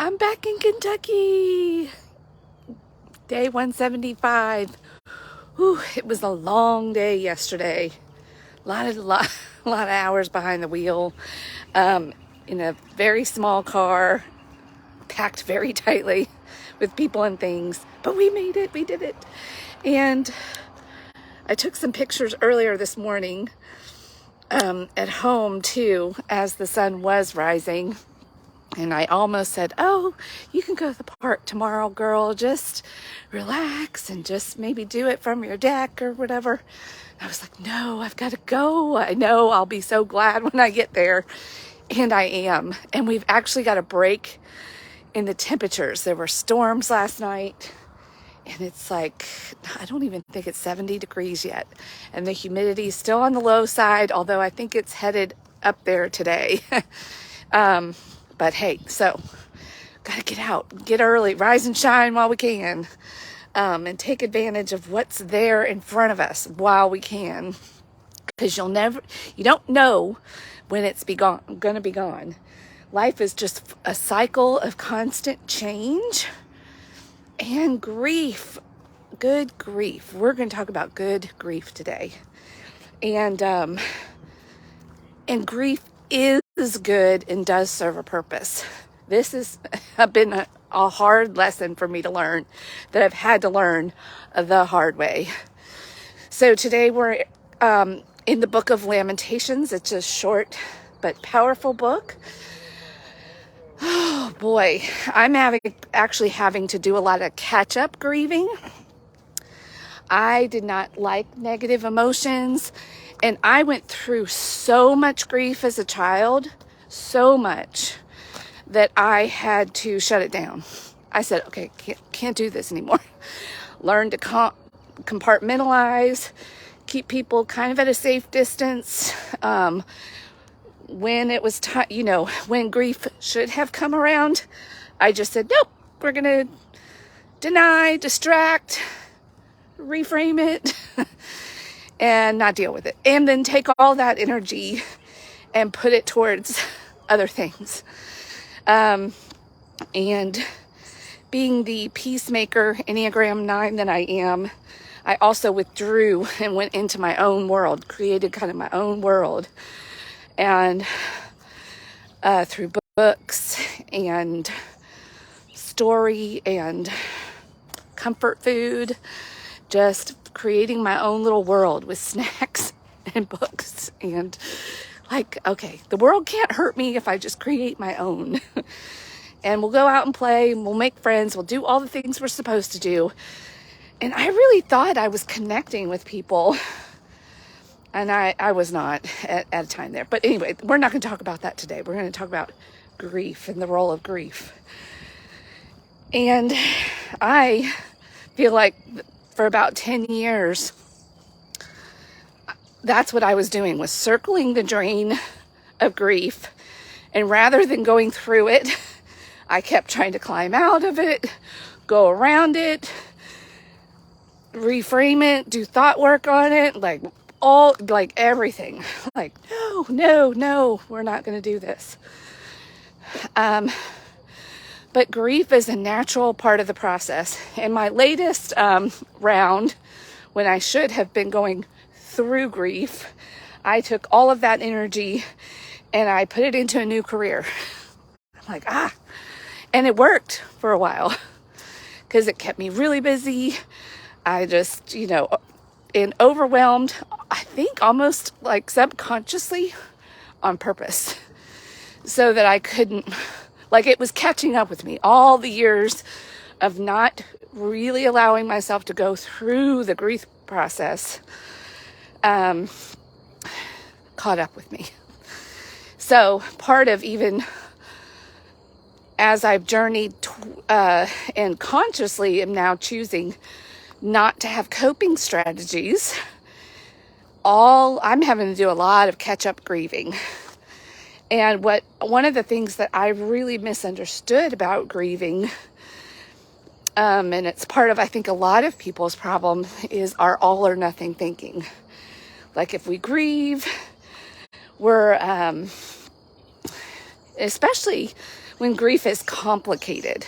I'm back in Kentucky. Day 175. Whew, it was a long day yesterday. A lot of hours behind the wheel. In a very small car, packed very tightly with people and things. But we made it. We did it. And I took some pictures earlier this morning at home too, as the sun was rising. And I almost said, oh, you can go to the park tomorrow, girl. Just relax and just maybe do it from your deck or whatever. I was like, no, I've got to go. I know I'll be so glad when I get there. And I am. And we've actually got a break in the temperatures. There were storms last night. And it's like, I don't even think it's 70 degrees yet. And the humidity is still on the low side, although I think it's headed up there today. But hey, so gotta get out, get early, rise and shine while we can, and take advantage of what's there in front of us while we can, because you don't know when it's gonna be gone. Life is just a cycle of constant change and grief. Good grief. We're going to talk about good grief today, and grief is good and does serve a purpose. This has been a hard lesson for me to learn, that I've had to learn the hard way. So today we're in the book of Lamentations. It's a short but powerful book. Oh boy, I'm actually having to do a lot of catch-up grieving. I did not like negative emotions, and I went through so much grief as a child, so much, that I had to shut it down. I said, okay, can't do this anymore. Learn to compartmentalize, keep people kind of at a safe distance. When it was time, when grief should have come around, I just said, nope, we're going to deny, distract, reframe it, and not deal with it. And then take all that energy and put it towards other things. And being the peacemaker, Enneagram 9 that I am, I also withdrew and went into my own world, created kind of my own world. And through books and story and comfort food, just creating my own little world with snacks and books, and like, okay, the world can't hurt me if I just create my own. And we'll go out and play, and we'll make friends, we'll do all the things we're supposed to do. And I really thought I was connecting with people, and I was not at a time there. But anyway, we're not going to talk about that today. We're going to talk about grief and the role of grief. And I feel like for about 10 years, that's what I was doing, was circling the drain of grief. And rather than going through it, I kept trying to climb out of it, go around it, reframe it, do thought work on it, like everything. Like, no, we're not going to do this. But grief is a natural part of the process. In my latest round, when I should have been going through grief, I took all of that energy and I put it into a new career. I'm like, and it worked for a while because it kept me really busy. I just, and overwhelmed, I think almost like subconsciously on purpose, so that I couldn't, like, it was catching up with me. All the years of not really allowing myself to go through the grief process caught up with me. So part of, even as I've journeyed and consciously am now choosing not to have coping strategies, I'm having to do a lot of catch-up grieving. And one of the things that I really misunderstood about grieving, and it's part of, I think, a lot of people's problem, is our all or nothing thinking. Like, if we grieve, we're, especially when grief is complicated.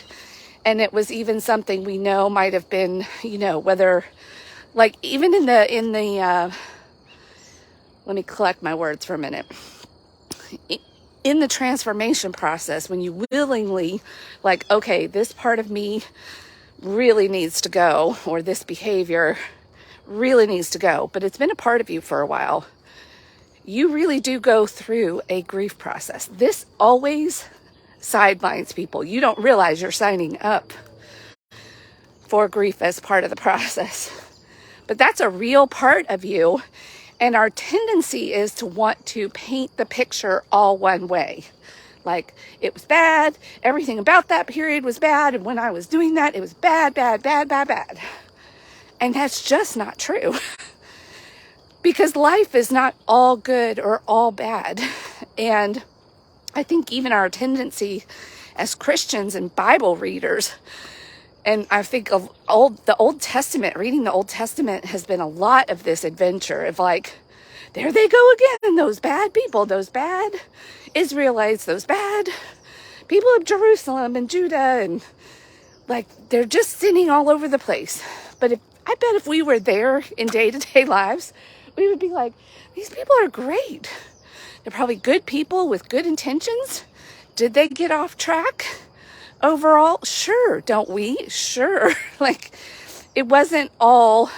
And it was even something we know might have been, whether, like, even in the let me collect my words for a minute. In the transformation process, when you willingly, like, okay, this part of me really needs to go, or this behavior really needs to go, but it's been a part of you for a while, you really do go through a grief process. This always sidelines people. You don't realize you're signing up for grief as part of the process, but that's a real part of you. And our tendency is to want to paint the picture all one way. Like, it was bad, everything about that period was bad, and when I was doing that, it was bad, bad, bad, bad, bad. And that's just not true. Because life is not all good or all bad. And I think even our tendency as Christians and Bible readers, and I think of the Old Testament, reading the Old Testament has been a lot of this adventure of like, there they go again, those bad people, those bad Israelites, those bad people of Jerusalem and Judah, and like, they're just sinning all over the place. But I bet if we were there in day-to-day lives, we would be like, these people are great. They're probably good people with good intentions. Did they get off track overall? Sure. Don't we? Sure. Like, it wasn't all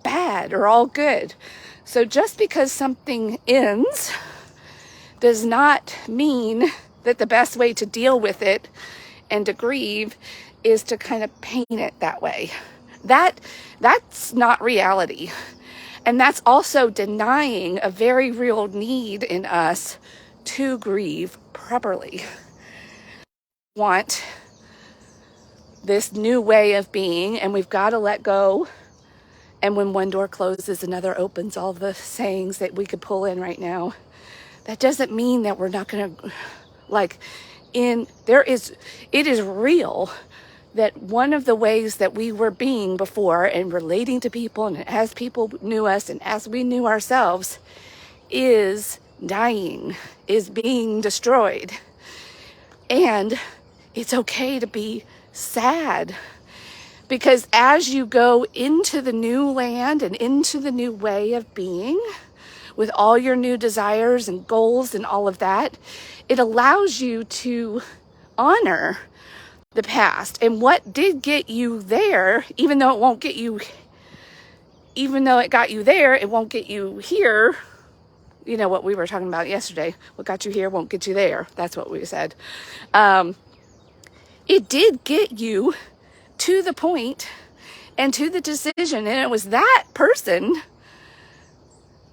bad or all good. So just because something ends does not mean that the best way to deal with it and to grieve is to kind of paint it that way. That's not reality. And that's also denying a very real need in us to grieve properly. Want this new way of being, and we've got to let go. And when one door closes, another opens, all the sayings that we could pull in right now. That doesn't mean that we're not going to, it is real that one of the ways that we were being before and relating to people, and as people knew us and as we knew ourselves, is dying, is being destroyed. And it's okay to be sad, because as you go into the new land and into the new way of being with all your new desires and goals and all of that, it allows you to honor the past and what did get you there, even though it got you there, it won't get you here. You know what we were talking about yesterday. What got you here won't get you there. That's what we said. It did get you to the point and to the decision. And it was that person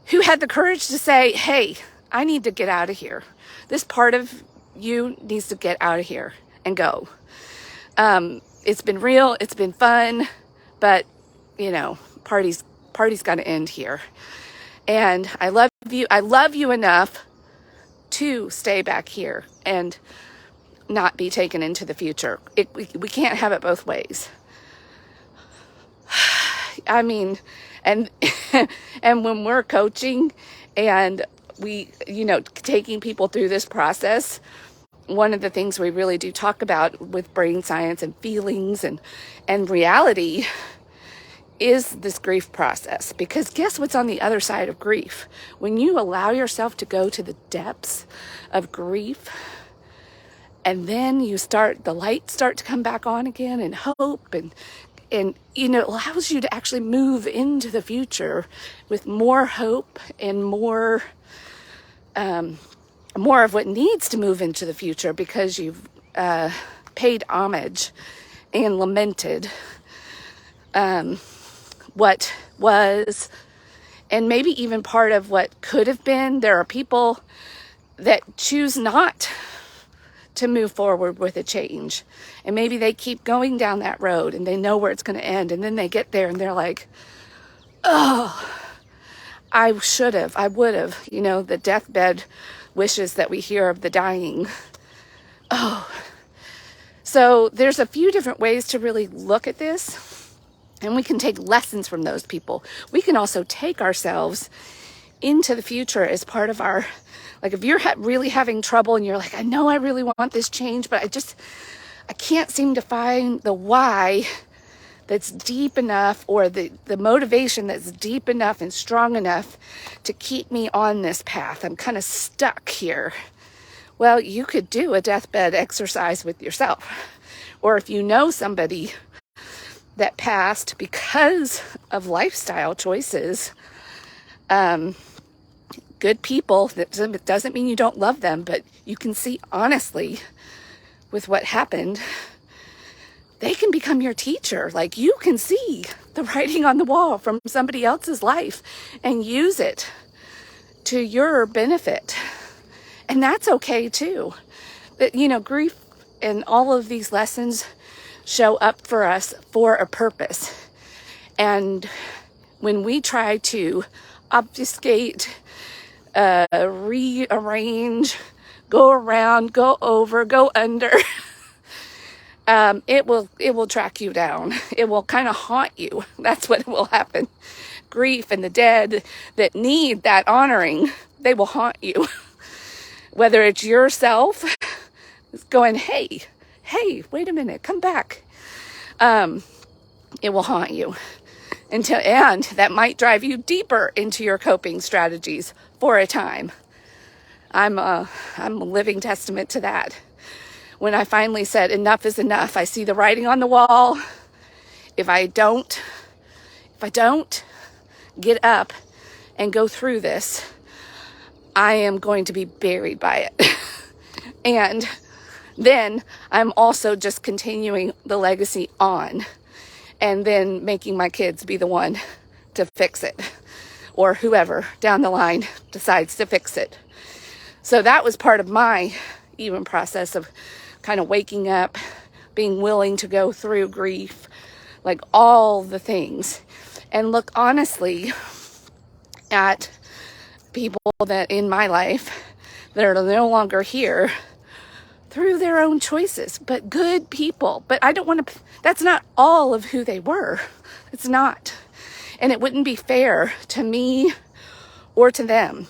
who had the courage to say, hey, I need to get out of here. This part of you needs to get out of here and go. It's been real. It's been fun, but party's got to end here. And I love you. I love you enough to stay back here and not be taken into the future. We can't have it both ways. I mean, and when we're coaching and we, taking people through this process, one of the things we really do talk about with brain science and feelings and reality is this grief process. Because guess what's on the other side of grief? When you allow yourself to go to the depths of grief, and then the lights start to come back on again, and hope, and it allows you to actually move into the future with more hope and more of what needs to move into the future, because you've paid homage and lamented what was, and maybe even part of what could have been. There are people that choose not to move forward with a change, and maybe they keep going down that road and they know where it's going to end, and then they get there and they're like, oh, I would have, the deathbed wishes that we hear of the dying. Oh, so there's a few different ways to really look at this, and we can take lessons from those people. We can also take ourselves into the future as part of our Like if you're really having trouble and you're like, I know I really want this change, but I can't seem to find the why that's deep enough, or the motivation that's deep enough and strong enough to keep me on this path. I'm kind of stuck here. Well, you could do a deathbed exercise with yourself. Or if you know somebody that passed because of lifestyle choices, good people, that doesn't mean you don't love them, but you can see honestly with what happened, they can become your teacher. Like you can see the writing on the wall from somebody else's life and use it to your benefit. And that's okay too. But you know, grief and all of these lessons show up for us for a purpose. And when we try to obfuscate, rearrange, go around, go over, go under, it will track you down. It will kind of haunt you. That's what will happen. Grief and the dead that need that honoring, they will haunt you. Whether it's yourself going, hey, wait a minute, come back. It will haunt you and that might drive you deeper into your coping strategies for a time. I'm a living testament to that. When I finally said enough is enough, I see the writing on the wall. If I don't get up and go through this, I am going to be buried by it. And then I'm also just continuing the legacy on, and then making my kids be the one to fix it, or whoever down the line decides to fix it. So that was part of my even process of kind of waking up, being willing to go through grief, like all the things, and look honestly at people that in my life that are no longer here through their own choices, but good people. But I don't want to, that's not all of who they were. It's not. And it wouldn't be fair to me or to them.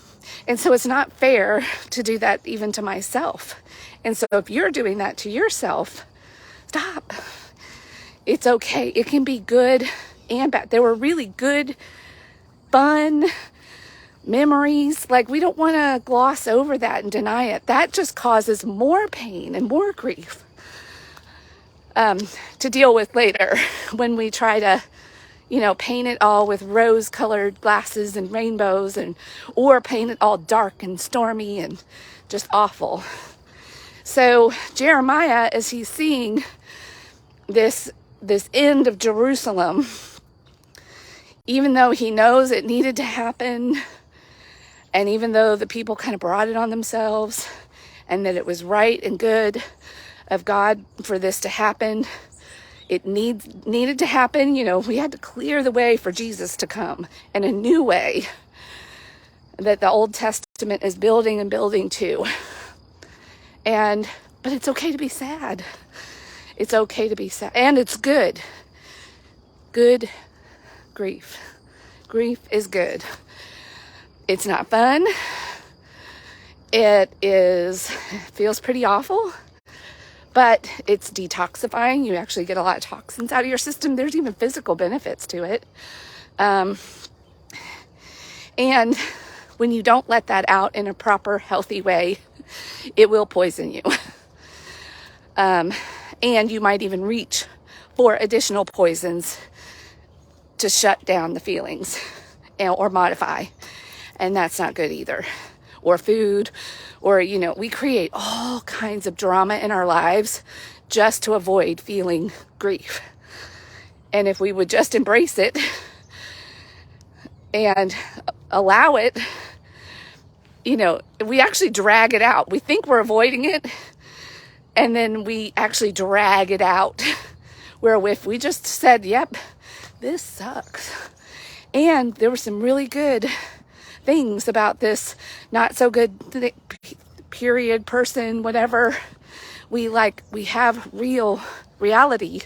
And so it's not fair to do that even to myself. And so if you're doing that to yourself, stop. It's okay. It can be good and bad. There were really good, fun memories. Like, we don't want to gloss over that and deny it. That just causes more pain and more grief to deal with later when we try to, you know, paint it all with rose-colored glasses and rainbows, or paint it all dark and stormy and just awful. So Jeremiah, as he's seeing this end of Jerusalem, even though he knows it needed to happen, and even though the people kind of brought it on themselves, and that it was right and good of God for this to happen, it needed to happen. You know, we had to clear the way for Jesus to come in a new way that the Old Testament is building and building to. But it's okay to be sad. It's okay to be sad. And it's good. Good grief. Grief is good. It's not fun. It feels pretty awful, but it's detoxifying. You actually get a lot of toxins out of your system. There's even physical benefits to it. And when you don't let that out in a proper, healthy way, it will poison you. And you might even reach for additional poisons to shut down the feelings or modify. And that's not good either. Or food, or, you know, we create all kinds of drama in our lives just to avoid feeling grief. And if we would just embrace it and allow it, you know, we actually drag it out. We think we're avoiding it, and then we actually drag it out. Where if we just said, yep, this sucks. And there were some really good things about this not so good period person, whatever. We have real reality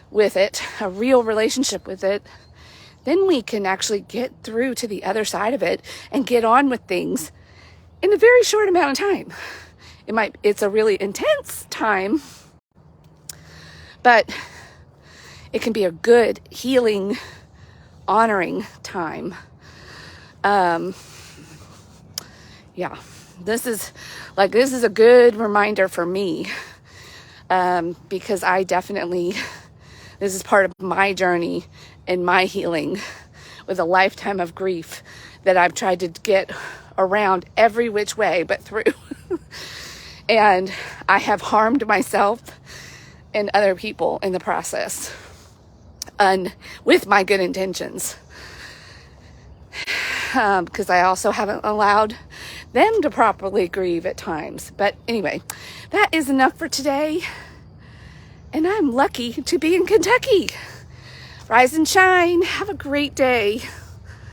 with it, a real relationship with it. Then we can actually get through to the other side of it and get on with things in a very short amount of time. It's a really intense time, but it can be a good, healing, honoring time. Yeah, this is a good reminder for me, because I definitely, this is part of my journey and my healing with a lifetime of grief that I've tried to get around every which way but through. And I have harmed myself and other people in the process, and with my good intentions, because I also haven't allowed them to properly grieve at times. But anyway, that is enough for today, and I'm lucky to be in Kentucky. Rise and shine. Have a great day.